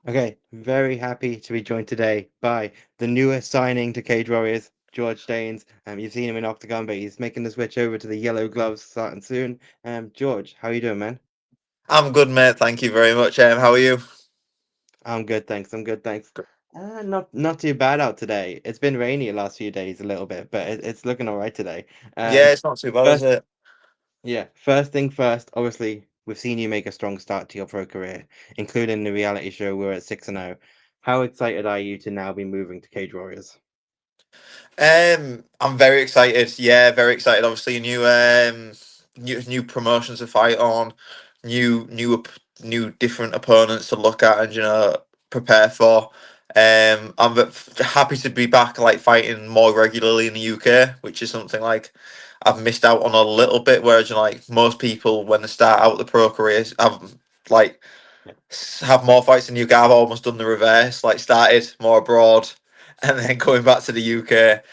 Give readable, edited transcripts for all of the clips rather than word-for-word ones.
Okay, very happy to be joined today by the newest signing to Cage Warriors, George Staines. You've seen him in Octagon, but he's making the switch over to the yellow gloves starting soon. George, how you doing, man? I'm good, mate. Thank you very much. How are you? I'm good, thanks. I'm good, thanks. Not too bad out today. It's been rainy the last few days a little bit, but it's looking all right today. Yeah, Um, it's not too bad, is first, it? yeah, first thing first. Obviously, we've seen you make a strong start to your pro career, including the reality show. We're at 6-0. How excited are you to now be moving to Cage Warriors? I'm very excited. Yeah, very excited. Obviously, new promotions to fight on, new different opponents to look at and prepare for. Happy to be back, like fighting more regularly in the UK, which is something like I've missed out on a little bit. Whereas like most people, when they start out the pro careers, have like have more fights in the UK. I've almost done the reverse, like started more abroad and then going back to the UK.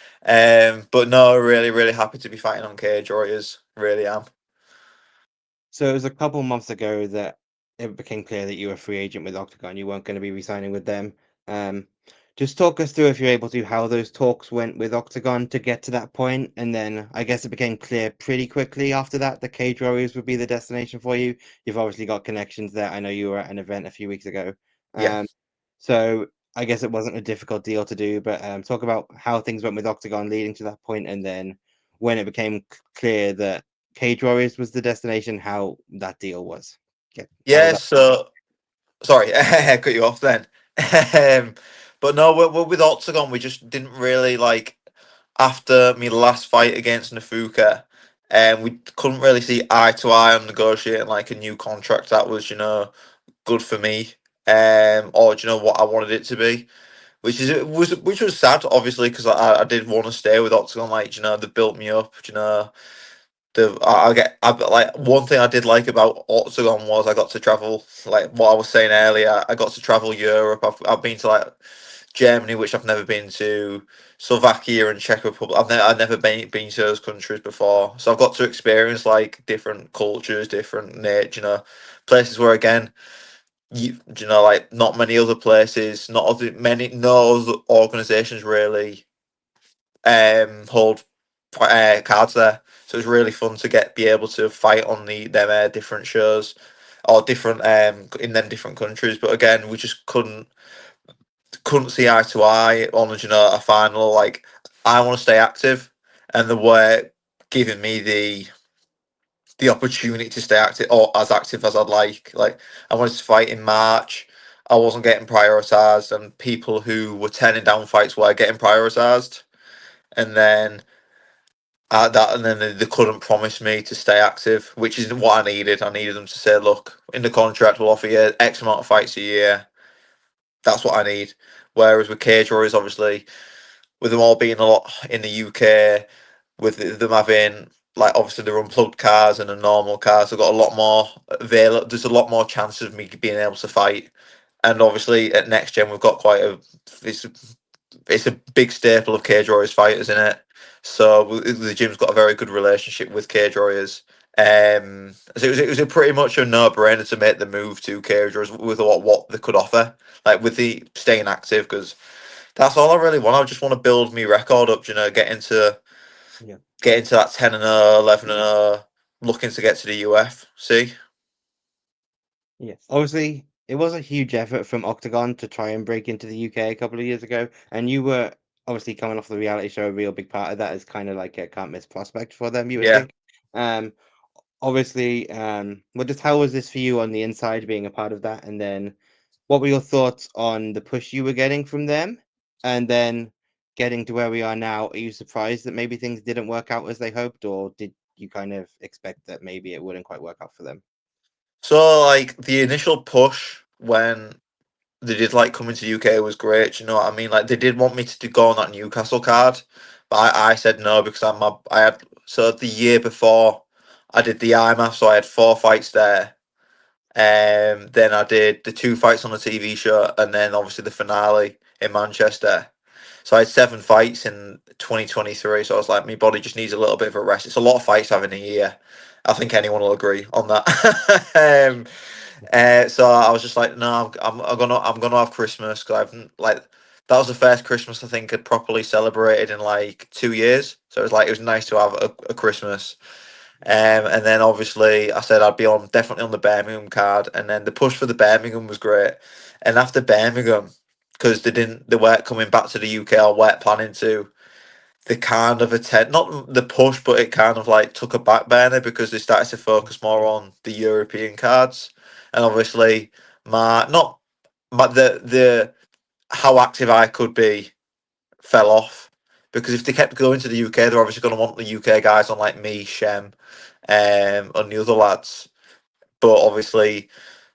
But no, really, really happy to be fighting on Cage Warriors. Really am. So it was a couple months ago that it became clear that you were a free agent with Octagon. You weren't going to be re-signing with them. Um, just talk us through, if you're able to, how those talks went with Octagon to get to that point, and then I guess it became clear pretty quickly after that the Cage Warriors would be the destination for you. You've obviously got connections there. I know you were at an event a few weeks ago. Yeah. Um, so I guess it wasn't a difficult deal to do, but talk about how things went with Octagon leading to that point, and then when it became clear that Cage Warriors was the destination, how that deal was. How was Yeah. that? So sorry, I cut you off then. um, but no, with Octagon, we just didn't really like after my last fight against Nafuka, and we couldn't really see eye to eye on negotiating like a new contract that was good for me, or what I wanted it to be. Which was sad, obviously, because I did want to stay with Octagon. Like they built me up. Like one thing I did like about Octagon was I got to travel. Like what I was saying earlier, I got to travel Europe. I've been to like Germany, which I've never been to, Slovakia and Czech Republic. I've never been to those countries before, so I've got to experience like different cultures, different places where again like not many other places, not other, many no other organizations really hold cards there. So it's really fun to be able to fight on them different shows or different in them different countries. But again, we just couldn't see eye to eye on a final. Like I want to stay active, and the way giving me the opportunity to stay active or as active as I'd like. Like I wanted to fight in March. I wasn't getting prioritized, and people who were turning down fights were getting prioritized. And then they couldn't promise me to stay active, which is what I needed. I needed them to say, "Look, in the contract, we'll offer you X amount of fights a year." That's what I need. Whereas with Cage Warriors, obviously, with them all being a lot in the UK, with them having like obviously the unplugged cars and the normal cars, I've got a lot more available. There's a lot more chances of me being able to fight, and obviously at next gen we've got quite a it's it's a big staple of Cage Warriors fighters in it. So the gym's got a very good relationship with Cage Warriors. So it was a pretty much a no brainer to make the move to Cage Warriors with what they could offer, like with the staying active because that's all I really want. I just want to build my record up, Yeah. get into that 10-0, 11-0, looking to get to the UFC. Yes. Obviously, it was a huge effort from Octagon to try and break into the UK a couple of years ago, and you were obviously coming off the reality show. A real big part of that is kind of like a can't miss prospect for them, you would Yeah. think. Um, obviously, just how was this for you on the inside being a part of that? And then what were your thoughts on the push you were getting from them? And then getting to where we are now, are you surprised that maybe things didn't work out as they hoped, or did you kind of expect that maybe it wouldn't quite work out for them? So like the initial push when they did like coming to UK was great. You know what I mean? Like they did want me to go on that Newcastle card, but I said no because I had so the year before I did the IMAF, so I had 4 fights there. Then I did the 2 fights on the TV show, and then obviously the finale in Manchester. So I had 7 fights in 2023. So I was like, my body just needs a little bit of a rest. It's a lot of fights having a year. I think anyone will agree on that. So I was just like, no, I'm gonna have Christmas because I've like that was the first Christmas I think I'd properly celebrated in like 2 years. So it was like it was nice to have a Christmas. And then obviously I said I'd be on definitely on the Birmingham card, and then the push for the Birmingham was great. And after Birmingham, because they weren't coming back to the UK or weren't planning to, they kind of attend not the push, but it kind of like took a back burner because they started to focus more on the European cards, and obviously my not my the how active I could be fell off because if they kept going to the UK, they're obviously going to want the UK guys on like me, Shem, and the other lads. But obviously,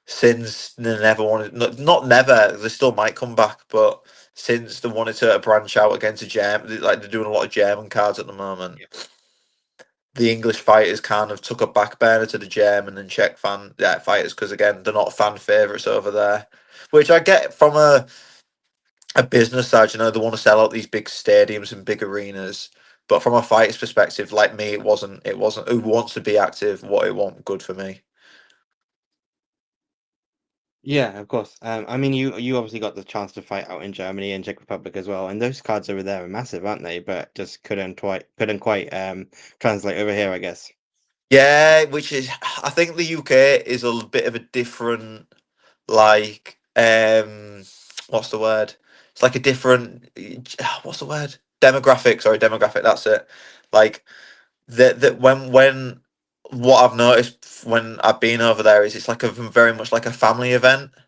since they never wanted, not never, they still might come back, but since they wanted to branch out against a German, like they're doing a lot of German cards at the moment, Yeah. the English fighters kind of took a back burner to the German and Czech fighters because again they're not fan favourites over there, which I get from a business side. You know, they want to sell out these big stadiums and big arenas. But from a fighter's perspective, like me, it wasn't. It wasn't. Who wants to be active? What it want? Good for me. Yeah, of course. I mean, you obviously got the chance to fight out in Germany and Czech Republic as well, and those cards over there are massive, aren't they? But just couldn't quite translate over here, I guess. Yeah, which is. I think the UK is a bit of a different. Like, what's the word? It's like a different. What's the word? Demographic. Sorry, demographic. That's it. Like that when what I've noticed when I've been over there is it's like a very much like a family event. Yeah.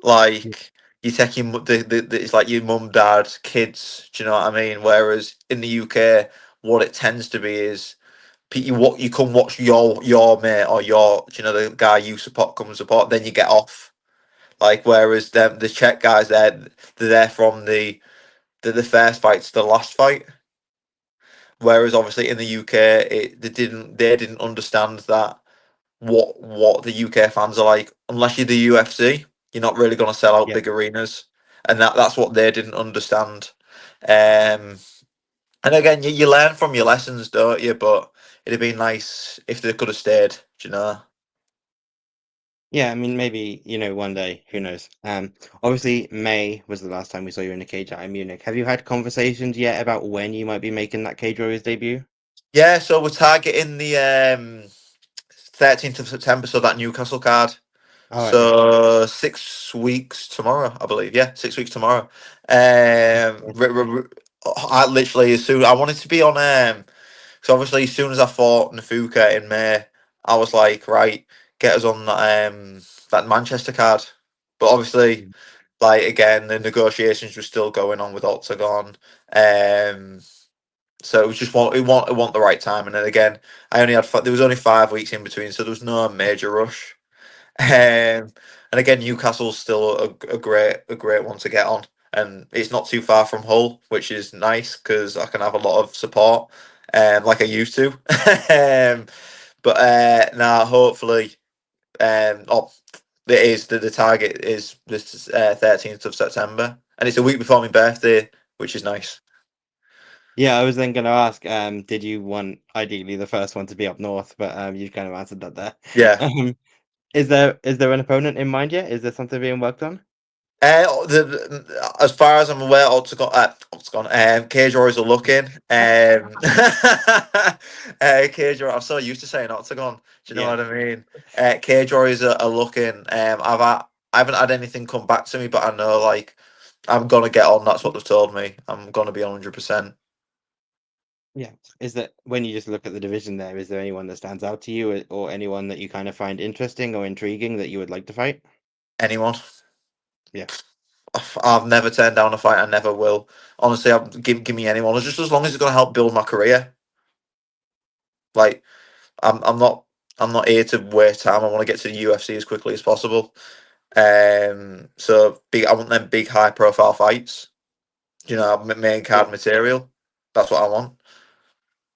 Like you take your it's like your mum, dad, kids. Do you know what I mean? Whereas in the UK, what it tends to be is what you come watch your mate or your the guy you support come and support, then you get off. Like whereas them the Czech guys they're there from the first fight to the last fight. Whereas obviously in the UK, they didn't understand that what the UK fans are like. Unless you're the UFC, you're not really going to sell out Yeah. big arenas, and that's what they didn't understand. Um, and again, you learn from your lessons, don't you? But it'd be nice if they could have stayed. Do you know? Yeah, I mean, maybe, one day, who knows? Obviously, May was the last time we saw you in a cage out in Munich. Have you had conversations yet about when you might be making that Cage Warriors debut? Yeah. So we're targeting the 13th of September. So that Newcastle card. Oh, okay. So 6 weeks tomorrow, I believe. Yeah, 6 weeks tomorrow. I literally as soon I wanted to be on so obviously as soon as I fought Nafuka in May, I was like, right, get us on that Manchester card. But obviously, Mm. like again, the negotiations were still going on with Octagon. Um so it was just want the right time. And then again, there was only 5 weeks in between, so there was no major rush. And again, Newcastle's still a great one to get on, and it's not too far from Hull, which is nice because I can have a lot of support, like I used to. But now hopefully, oh, the target is this 13th of September, and it's a week before my birthday, which is nice. Yeah, I was then going to ask, did you want ideally the first one to be up north? But you kind of answered that there. Yeah. Um, is there an opponent in mind yet? Is there something being worked on? As far as I'm aware, Cage Warriors are looking. Cage Warriors, I'm so used to saying Octagon. Do you know Yeah. what I mean? Cage Warriors are looking. I haven't had anything come back to me, but I know like I'm gonna get on. That's what they've told me. I'm gonna be 100%. Yeah. Is that when you just look at the division there, is there anyone that stands out to you or anyone that you kind of find interesting or intriguing that you would like to fight? Anyone? Yeah. I've never turned down a fight. I never will. Honestly, give me anyone. Just as long as it's gonna help build my career. Like I'm not here to waste time. I want to get to the UFC as quickly as possible. So big. I want them big, high profile fights. Main Yeah. card material. That's what I want.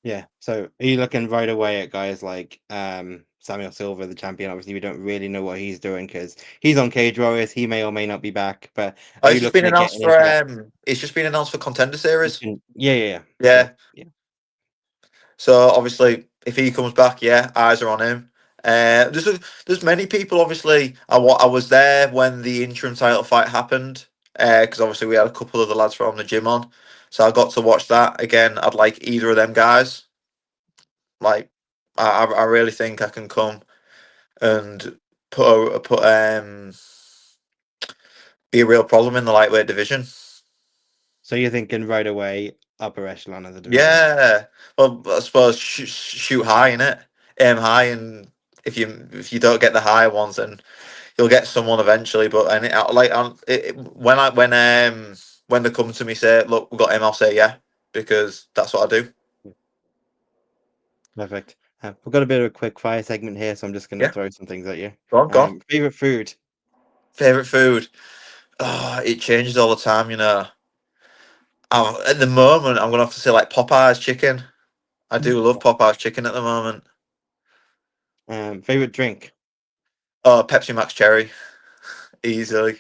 Yeah. So are you looking right away at guys like Samuel Silver, the champion? Obviously, we don't really know what he's doing because he's on Cage Warriors. He may or may not be back. But Oh, are you looking at getting into that? It's just been announced for Contender Series. Yeah, yeah, yeah. So Yeah. yeah. So obviously, if he comes back, yeah, eyes are on him. There's many people. Obviously, I was there when the interim title fight happened. Because obviously we had a couple of the lads from the gym on, so I got to watch that again. I'd like either of them guys. Like, I really think I can come and be a real problem in the lightweight division. So you're thinking right away upper echelon of the division. Yeah. Well, I suppose shoot high in it, aim high, and if you don't get the high ones, then you'll get someone eventually. But and when they come to me say, look, we've got him, I'll say yeah, because that's what I do. Perfect. We've got a bit of a quick fire segment here, so I'm just going to Yeah. throw some things at you. Go on, go on. Favorite food? Favorite food? Oh, it changes all the time. At the moment, I'm gonna have to say like Popeye's chicken. I do love Popeye's chicken at the moment. Favorite drink? Oh, Pepsi Max Cherry, easily.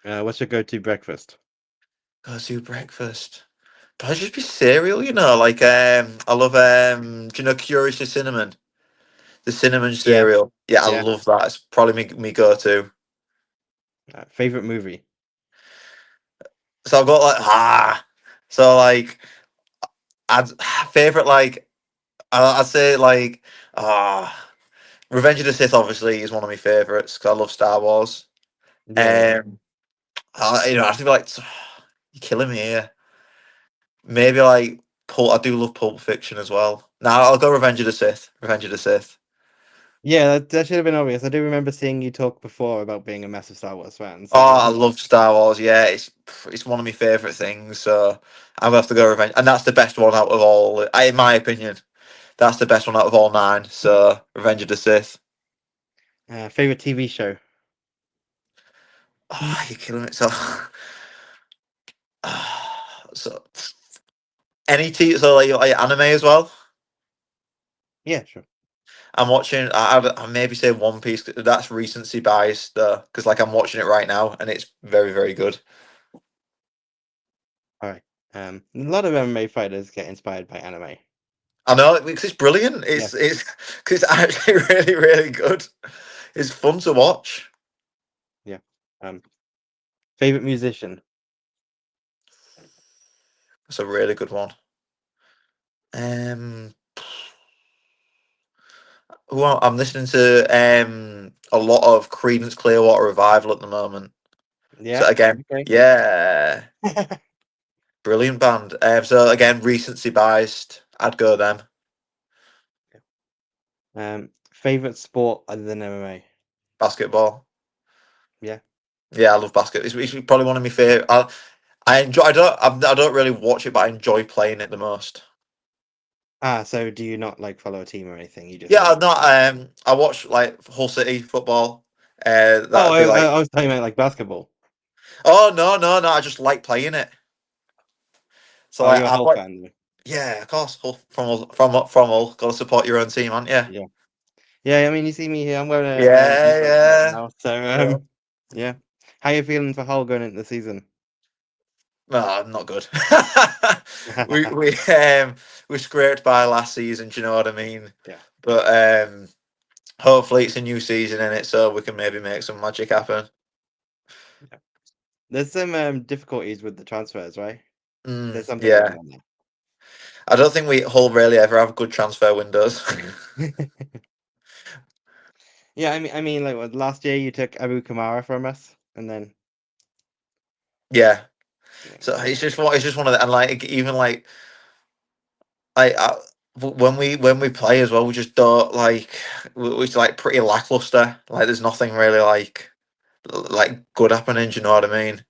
What's your go-to breakfast? Go to breakfast. Probably just be cereal, like I love do you know Curiously Cinnamon? The cinnamon Yeah, cereal. Yeah, I yeah. love that. It's probably me go to. Favorite movie? So I've got so like I'd favorite I'd say Revenge of the Sith obviously is one of my favorites because I love Star Wars. Yeah, yeah. Um, I think like you're killing me here. Maybe like I do love Pulp Fiction as well. Now I'll go Revenge of the Sith. Revenge of the Sith. Yeah, that should have been obvious. I do remember seeing you talk before about being a massive Star Wars fan. Oh, So I love Star Wars. Yeah, it's one of my favorite things. So I'm gonna have to go Revenge, and that's the best one out of all. In my opinion, that's the best one out of all nine. So Revenge of the Sith. favorite TV show? Oh, you're killing it. So, so so like anime as well. Yeah, sure. I'm watching. I maybe say One Piece. That's recency bias though, because like I'm watching it right now, and it's very very good. All right. A lot of MMA fighters get inspired by anime. I know because it's brilliant. Yeah, It's cause it's actually really really good. It's fun to watch. yeah. Um, favorite musician? It's a really good one. Um, I'm listening to a lot of Creedence Clearwater Revival at the moment. So Yeah. again, Okay. yeah, brilliant band. So again, recency biased. I'd go them. Favorite sport other than MMA? Basketball. Yeah. Yeah, I love basket. It's probably one of my favorite. I enjoy. I don't really watch it, but I enjoy playing it the most. So do you not like follow a team or anything? You just Yeah, like I'm not. play? I watch like Hull City football. Oh, That'd be like. I was talking about like basketball. Oh no! I just like playing it. So Oh, like you're a I Hull like. fan, though. Yeah, of course. From Hull. Got to support your own team, aren't you? Yeah. Yeah, I mean, you see me here. I'm wearing a Yeah, Hull shirt yeah. now. So, Yeah. yeah. How you feeling for Hull going into the season? No, not good. we we um we scraped by last season. Do you know what I mean? Yeah. But hopefully it's a new season in it, so we can maybe make some magic happen. Yeah. There's some difficulties with the transfers, right? There's something going Yeah, on I don't think we Hull really ever have good transfer windows. there. Yeah, I mean, like last year you took Abu Kamara from us, and then Yeah, yeah, so it's just one of the and like even like when we play as well, we just don't we're like pretty lackluster. Like there's nothing really like good happening. Do you know what I mean?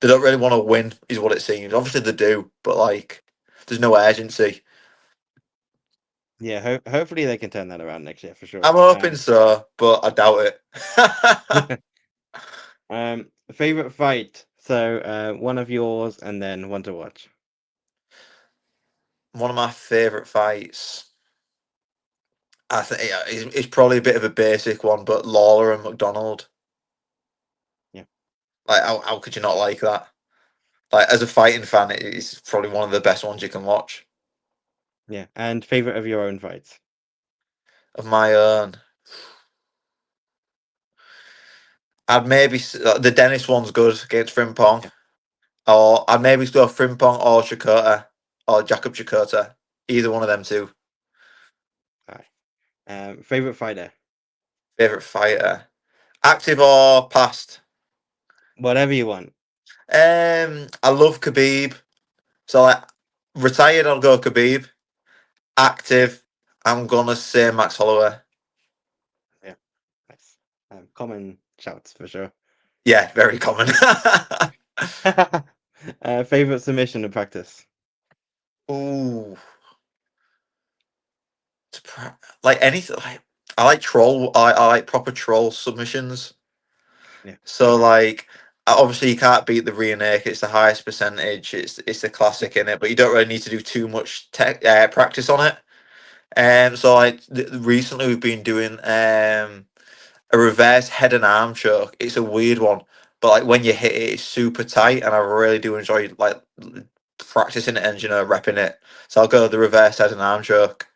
They don't really want to win, is what it seems. Obviously they do, but like there's no urgency. yeah. Hopefully they can turn that around next year for sure. I'm hoping so, but I doubt it. Favorite fight. So, one of yours, and then one to watch. One of my favourite fights, I think, it's probably a bit of a basic one, but Lawler and McDonald. Yeah, Like, how could you not like that? Like, as a fighting fan, it's probably one of the best ones you can watch yeah. And favorite of your own fights. of my own. I'd maybe the Dennis one's good against Frimpong, Yeah. or I'd maybe go Frimpong or Chakota or Jakob Chakota. Either one of them two. All right. Favorite fighter, Favorite fighter, active or past? whatever you want. I love Khabib. So like retired, I'll go Khabib. Active, I'm gonna say Max Holloway. Yeah, nice. Common shouts for sure. Yeah, very common. Favorite submission in practice. Ooh, like anything. Like I like troll. I like proper troll submissions. Yeah, So like, obviously you can't beat the rear naked. It's the highest percentage. It's the yeah, classic in it, but you don't really need to do too much practice on it. So like recently we've been doing a reverse head and arm choke. It's a weird one, but like when you hit it, it's super tight, and I really do enjoy like practicing it and repping it. So I'll go the reverse head and arm choke.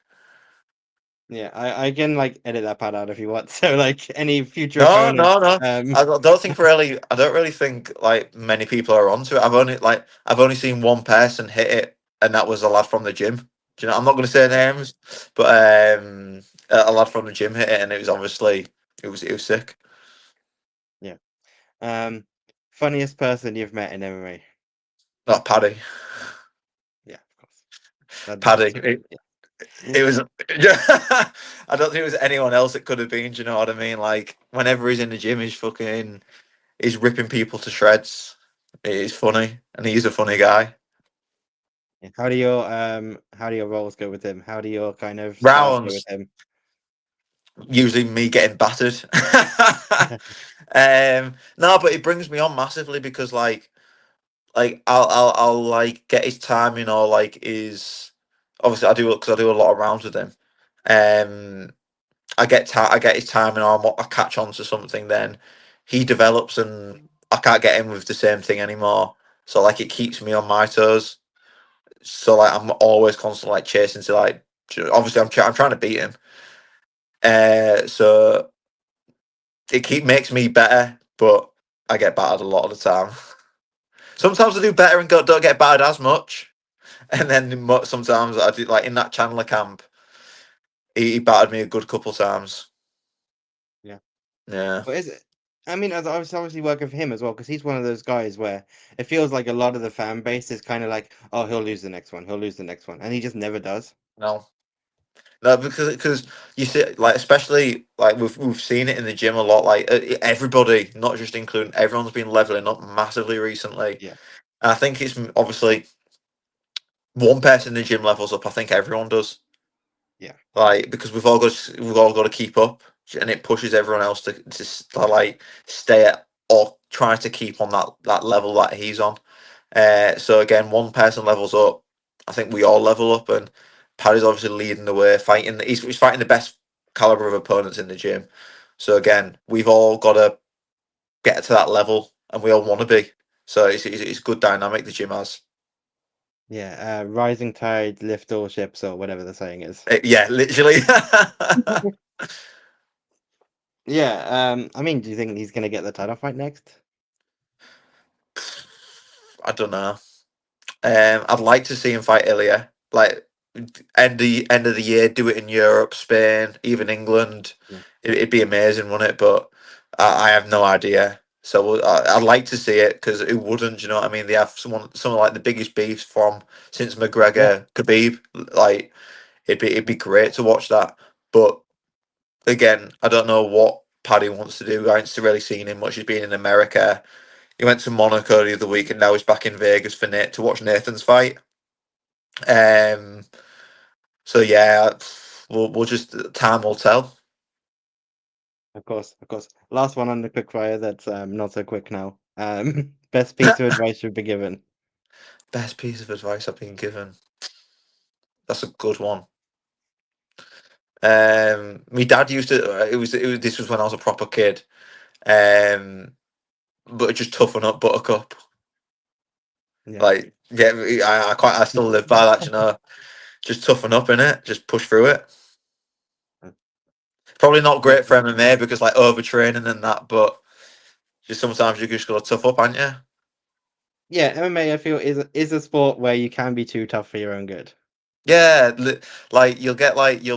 yeah. I can like edit that part out if you want. So like any future No, opponents. no, no. I don't think really. I don't really think like many people are onto it. I've only seen one person hit it, and that was a lad from the gym. Do you know? I'm not going to say Yeah, names, but a lad from the gym hit it, and it was obviously it was sick. yeah. Um, Funniest person you've met in MMA. Not Paddy. Yeah, of course. That's Paddy. true. It Yeah. was. I don't think it was anyone else. It could have been. Do you know what I mean? Like whenever he's in the gym, he's ripping people to shreds. It's funny, and he's a funny guy. Yeah. How do your roles go with him? How do your kind of styles go with Rounds him? usually me getting battered. No, but it brings me on massively because like I'll like get his timing or like his obviously I do because I do a lot of rounds with him. Um, I get his timing or I catch on to something, then he develops and I can't get him with the same thing anymore. So like it keeps me on my toes. So like I'm always constantly like chasing to like obviously I'm trying to beat him. So it makes me better, but I get battered a lot of the time. Sometimes I do better and don't get battered as much, and then sometimes I do like in that Chandler camp, he battered me a good couple times. Yeah. Yeah, But is it? I mean, I was obviously working for him as well because he's one of those guys where it feels like a lot of the fan base is kind of like, oh, he'll lose the next one, he'll lose the next one, and he just never does. no, no, because you see, like especially like we've seen it in the gym a lot. Like everybody, not just including everyone's been leveling up massively recently. Yeah, And I think it's obviously one person in the gym levels up. I think everyone does. yeah, Like because we've all got to keep up, and it pushes everyone else to like stay at or try to keep on that level that he's on. So again, one person levels up, I think we all level up, and Paddy's obviously leading the way, fighting. He's fighting the best caliber of opponents in the gym. So again, we've all got to get to that level, and we all want to be. So it's good dynamic the gym has. yeah. Rising tide lift all ships, or whatever the saying is. Yeah, literally. Yeah. I mean, do you think he's gonna get the title fight next? I don't know. I'd like to see him fight Ilya. Like end of the year, do it in Europe, Spain, even England. Yeah, It'd be amazing, wouldn't it? But I have no idea. So I'd like to see it because it wouldn't. You know what I mean? They have some of like the biggest beefs from since yeah, McGregor, Khabib. Like it'd be great to watch that. But again, I don't know what Paddy wants to do. I haven't really seen him much. He's been in America. He went to Monaco the other week, and now he's back in Vegas for Nate to watch Nathan's fight. Um, so yeah, we'll just time will tell. of course, of course. Last one on the quick fire. That's not so quick now. Best piece of advice you've been given. Best piece of advice I've been given. That's a good one. My dad used to. It was. This was when I was a proper kid. Um, but just toughen up, Buttercup. Yeah. Like, yeah, I still live by that. You know, just toughen up in it. Just push through it. Probably not Yeah. great for MMA because like overtraining and that, but Just sometimes you just got to tough up, aren't you? Yeah, MMA I feel is a sport where you can be too tough for your own good. Yeah, like you'll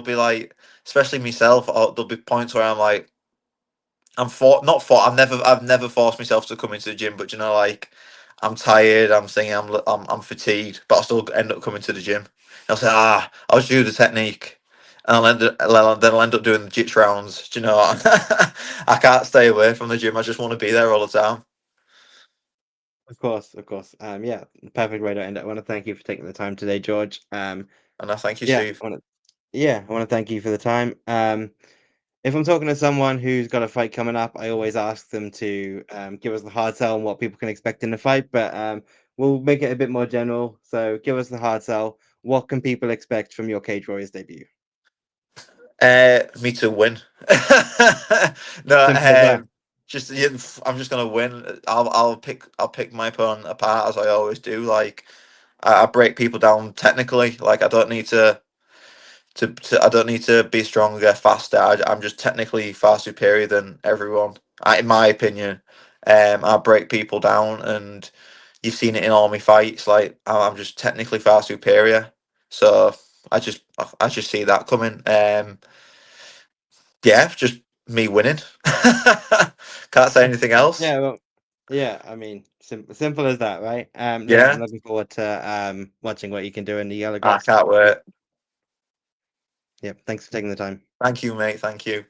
be like, especially myself. There'll be points where I'm like, not for. I've never forced myself to come into the gym, but you know, like, I'm tired. I'm thinking I'm fatigued, but I still end up coming to the gym. I'll say, I'll just do the technique, and then I'll end up doing the jits rounds. Do you know? I can't stay away from the gym. I just want to be there all the time. Of course, of course. Yeah, perfect way to end it. I want to thank you for taking the time today, George. And I thank you, Yeah, Steve. I want to thank you for the time. If I'm talking to someone who's got a fight coming up, I always ask them to give us the hard sell on what people can expect in the fight, but we'll make it a bit more general. So give us the hard sell. What can people expect from your Cage Warriors debut? Me to win. No, Simple as that. just yeah, I'm just gonna win. I'll pick my opponent apart as I always do. Like I break people down technically. Like I don't need to be stronger, faster. I'm just technically far superior than everyone. In my opinion, I break people down, and you've seen it in all my fights. Like I'm just technically far superior. So I just see that coming. Yeah, just me winning. Can't say anything else. Yeah, well, yeah. I mean, simple as that, right? Yeah, I'm Yeah, looking forward to watching what you can do in the yellow I gloves. can't wait. Yeah, thanks for taking the time. Thank you, mate. Thank you.